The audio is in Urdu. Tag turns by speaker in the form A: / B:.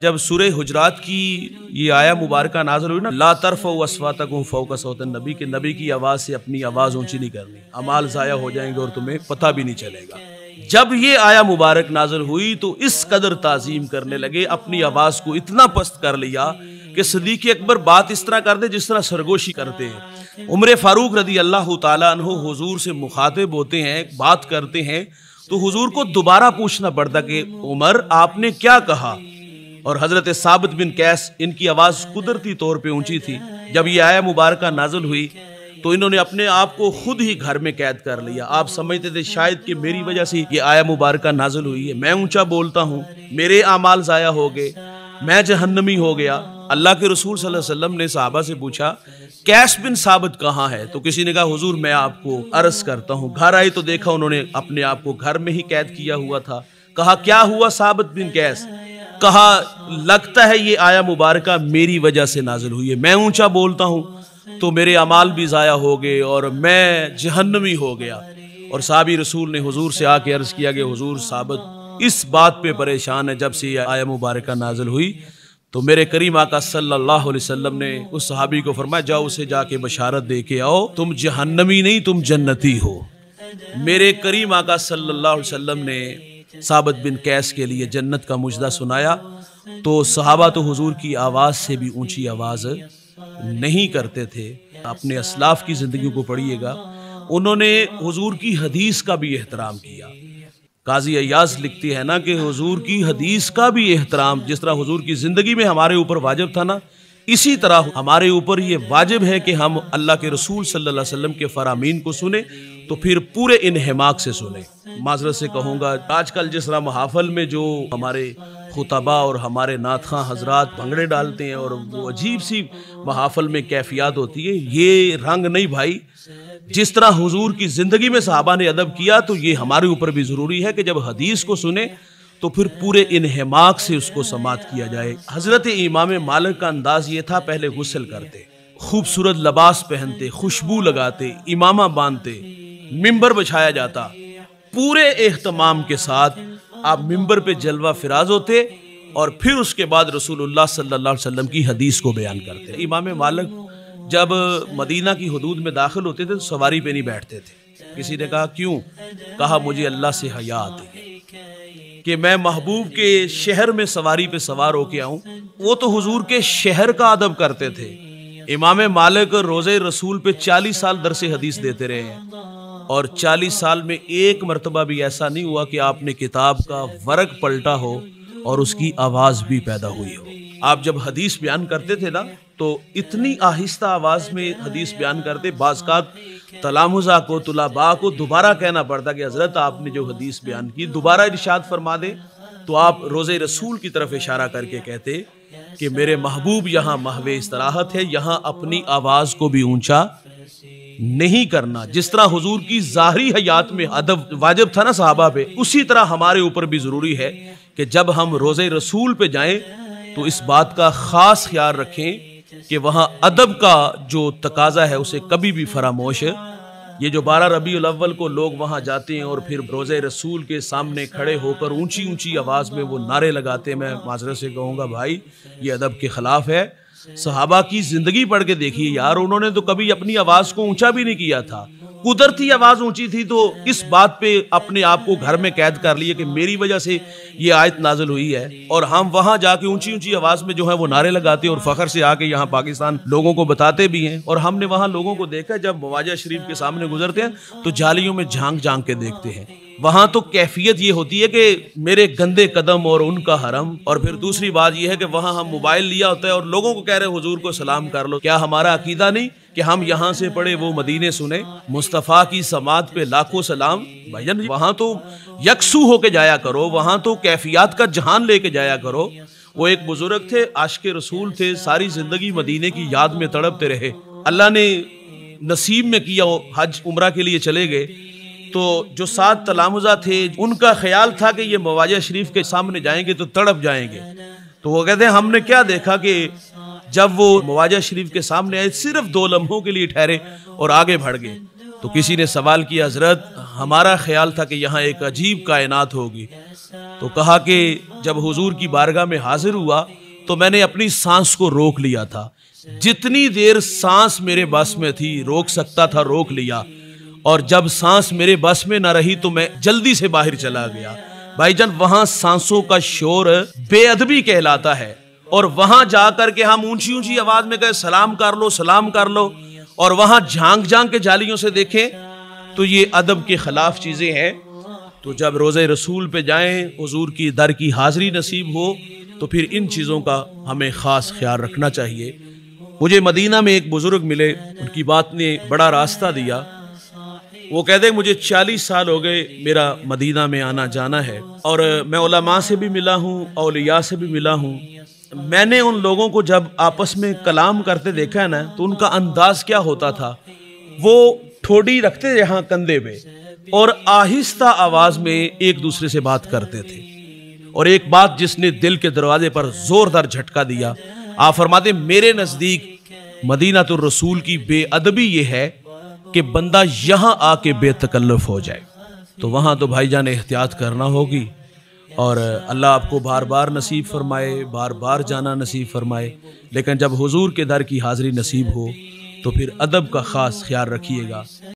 A: جب سورہ حجرات کی یہ آیا مبارکہ نازل ہوئی نا، لا ترفعوا اصواتکم فوق صوت النبی، کہ نبی کی آواز سے اپنی آواز اونچی نہیں کرنی، اعمال ضائع ہو جائیں گے اور تمہیں پتہ بھی نہیں چلے گا۔ جب یہ آیا مبارک نازل ہوئی تو اس قدر تعظیم کرنے لگے، اپنی آواز کو اتنا پست کر لیا کہ صدیق اکبر بات اس طرح کر دے جس طرح سرگوشی کرتے ہیں۔ عمر فاروق رضی اللہ تعالیٰ عنہ حضور سے مخاطب ہوتے ہیں، بات کرتے ہیں تو حضور کو دوبارہ پوچھنا پڑتا کہ عمر آپ نے کیا کہا؟ اور حضرت ثابت بن قیس، ان کی آواز قدرتی طور پہ اونچی تھی۔ جب یہ آیا مبارکہ نازل ہوئی تو انہوں نے اپنے آپ کو خود ہی گھر میں قید کر لیا۔ آپ سمجھتے تھے شاید کہ میری وجہ سے یہ آیا مبارکہ نازل ہوئی ہے، میں اونچا بولتا ہوں، میرے اعمال ضائع ہو گئے، میں جہنمی ہو گیا۔ اللہ کے رسول صلی اللہ علیہ وسلم نے صحابہ سے پوچھا قیس بن ثابت کہاں ہے؟ تو کسی نے کہا حضور میں آپ کو عرض کرتا ہوں۔ گھر آئے تو دیکھا انہوں نے اپنے آپ کو گھر میں ہی قید کیا ہوا تھا۔ کہا کیا ہوا ثابت بن قیس؟ کہا لگتا ہے یہ آیا مبارکہ میری وجہ سے نازل ہوئی ہے، میں اونچا بولتا ہوں تو میرے اعمال بھی ضائع ہو گئے اور میں جہنمی ہو گیا۔ اور صحابی رسول نے حضور سے آ کے عرض کیا کہ حضور ثابت اس بات پہ پریشان ہے، جب سے یہ آیا مبارکہ نازل ہوئی تو میرے کریم آقا صلی اللہ علیہ وسلم نے اس صحابی کو فرمایا جاؤ اسے جا کے بشارت دے کے آؤ، تم جہنمی نہیں تم جنتی ہو۔ میرے کریم آقا صلی اللہ علیہ وسلم نے ثابت بن قیس کے لیے جنت کا مجدہ سنایا تو صحابہ تو حضور کی آواز سے بھی اونچی آواز نہیں کرتے تھے۔ اپنے اسلاف کی زندگی کو پڑھیے گا، انہوں نے حضور کی حدیث کا بھی احترام کیا۔ قاضی ایاز لکھتی ہے نا کہ حضور کی حدیث کا بھی احترام، جس طرح حضور کی زندگی میں ہمارے اوپر واجب تھا نا، اسی طرح ہمارے اوپر یہ واجب ہے کہ ہم اللہ کے رسول صلی اللہ علیہ وسلم کے فرامین کو سنیں تو پھر پورے انہماک سے سنیں۔ معذرت سے کہوں گا آج کل جس طرح محافل میں جو ہمارے خطبہ اور ہمارے نعت خواں حضرات بھنگڑے ڈالتے ہیں اور وہ عجیب سی محافل میں کیفیات ہوتی ہے، یہ رنگ نہیں بھائی۔ جس طرح حضور کی زندگی میں صحابہ نے ادب کیا تو یہ ہمارے اوپر بھی ضروری ہے کہ جب حدیث کو سنیں تو پھر پورے انہماک سے اس کو سماعت کیا جائے۔ حضرت امام مالک کا انداز یہ تھا، پہلے غسل کرتے، خوبصورت لباس پہنتے، خوشبو لگاتے، امامہ باندھتے، ممبر بچھایا جاتا، پورے اہتمام کے ساتھ آپ ممبر پہ جلوہ فراز ہوتے اور پھر اس کے بعد رسول اللہ صلی اللہ علیہ وسلم کی حدیث کو بیان کرتے۔ امام مالک جب مدینہ کی حدود میں داخل ہوتے تھے تو سواری پہ نہیں بیٹھتے تھے۔ کسی نے کہا کیوں؟ کہا مجھے اللہ سے حیا آتی ہے کہ میں محبوب کے شہر میں سواری پہ سوار ہو کے آؤں۔ وہ تو حضور کے شہر کا ادب کرتے تھے۔ امام مالک روزے رسول پہ 40 سال درس حدیث دیتے رہے ہیں اور 40 سال میں ایک مرتبہ بھی ایسا نہیں ہوا کہ آپ نے کتاب کا ورق پلٹا ہو اور اس کی آواز بھی پیدا ہوئی ہو۔ آپ جب حدیث بیان کرتے تھے نا تو اتنی آہستہ آواز میں حدیث بیان کرتے، بعض اوقات تلامذہ کو طلباء کو دوبارہ کہنا پڑتا کہ حضرت آپ نے جو حدیث بیان کی دوبارہ ارشاد فرما دے، تو آپ روزے رسول کی طرف اشارہ کر کے کہتے کہ میرے محبوب یہاں محو استراحت ہے، یہاں اپنی آواز کو بھی اونچا نہیں کرنا۔ جس طرح حضور کی ظاہری حیات میں ادب واجب تھا نا صحابہ پہ، اسی طرح ہمارے اوپر بھی ضروری ہے کہ جب ہم روزے رسول پہ جائیں تو اس بات کا خاص خیال رکھیں کہ وہاں ادب کا جو تقاضا ہے اسے کبھی بھی فراموش۔ یہ جو 12 ربیع الاول کو لوگ وہاں جاتے ہیں اور پھر روزے رسول کے سامنے کھڑے ہو کر اونچی اونچی آواز میں وہ نعرے لگاتے ہیں، میں معذرت سے کہوں گا بھائی یہ ادب کے خلاف ہے۔ صحابہ کی زندگی پڑھ کے دیکھیے یار، انہوں نے تو کبھی اپنی آواز کو اونچا بھی نہیں کیا تھا، قدرتی آواز اونچی تھی تو اس بات پہ اپنے آپ کو گھر میں قید کر لیے کہ میری وجہ سے یہ آیت نازل ہوئی ہے، اور ہم وہاں جا کے اونچی اونچی آواز میں جو ہے وہ نعرے لگاتے اور فخر سے آ کے یہاں پاکستان لوگوں کو بتاتے بھی ہیں۔ اور ہم نے وہاں لوگوں کو دیکھا جب مواجہ شریف کے سامنے گزرتے ہیں تو جالیوں میں جھانک جھانک کے دیکھتے ہیں۔ وہاں تو کیفیت یہ ہوتی ہے کہ میرے گندے قدم اور ان کا حرم۔ اور پھر دوسری بات یہ ہے کہ وہاں ہم موبائل لیا ہوتا ہے اور لوگوں کو کہہ رہے حضور کو سلام کر لو۔ کیا ہمارا عقیدہ نہیں کہ ہم یہاں سے پڑھے وہ مدینے سنے؟ مصطفیٰ کی سماعت پہ لاکھوں سلام۔ بھائیان وہاں تو یکسو ہو کے جایا کرو، وہاں تو کیفیات کا جہان لے کے جایا کرو۔ وہ ایک بزرگ تھے، عاشق رسول تھے، ساری زندگی مدینے کی یاد میں تڑپتے رہے۔ اللہ نے نصیب میں کیا، حج عمرہ کے لیے چلے گئے تو جو 7 تلامذہ تھے ان کا خیال تھا کہ یہ مواجہ شریف کے سامنے جائیں گے تو تڑپ جائیں گے۔ تو وہ کہتے ہیں ہم نے کیا دیکھا کہ جب وہ مواجہ شریف کے سامنے آئے صرف 2 لمحوں کے لیے ٹھہرے اور آگے بڑھ گئے۔ تو کسی نے سوال کیا حضرت ہمارا خیال تھا کہ یہاں ایک عجیب کائنات ہوگی، تو کہا کہ جب حضور کی بارگاہ میں حاضر ہوا تو میں نے اپنی سانس کو روک لیا تھا، جتنی دیر سانس میرے بس میں تھی روک سکتا تھا روک لیا، اور جب سانس میرے بس میں نہ رہی تو میں جلدی سے باہر چلا گیا۔ بھائی جان وہاں سانسوں کا شور بے ادبی کہلاتا ہے، اور وہاں جا کر کے ہم اونچی اونچی آواز میں کہے سلام کر لو سلام کر لو، اور وہاں جھانک جھانک کے جالیوں سے دیکھیں تو یہ ادب کے خلاف چیزیں ہیں۔ تو جب روضہ رسول پہ جائیں، حضور کی در کی حاضری نصیب ہو، تو پھر ان چیزوں کا ہمیں خاص خیال رکھنا چاہیے۔ مجھے مدینہ میں ایک بزرگ ملے، ان کی بات نے بڑا راستہ دیا۔ وہ کہتے ہیں مجھے 40 سال ہو گئے میرا مدینہ میں آنا جانا ہے، اور میں علماء سے بھی ملا ہوں، اولیاء سے بھی ملا ہوں۔ میں نے ان لوگوں کو جب آپس میں کلام کرتے دیکھا ہے نا، تو ان کا انداز کیا ہوتا تھا، وہ ٹھوڑی رکھتے یہاں کندھے پہ اور آہستہ آواز میں ایک دوسرے سے بات کرتے تھے۔ اور ایک بات جس نے دل کے دروازے پر زوردار جھٹکا دیا، آپ فرماتے میرے نزدیک مدینہ الرسول کی بے ادبی یہ ہے کہ بندہ یہاں آ کے بے تکلف ہو جائے، تو وہاں تو بھائی جان احتیاط کرنا ہوگی، اور اللہ آپ کو بار بار نصیب فرمائے، بار بار جانا نصیب فرمائے۔ لیکن جب حضور کے در کی حاضری نصیب ہو تو پھر ادب کا خاص خیال رکھیے گا۔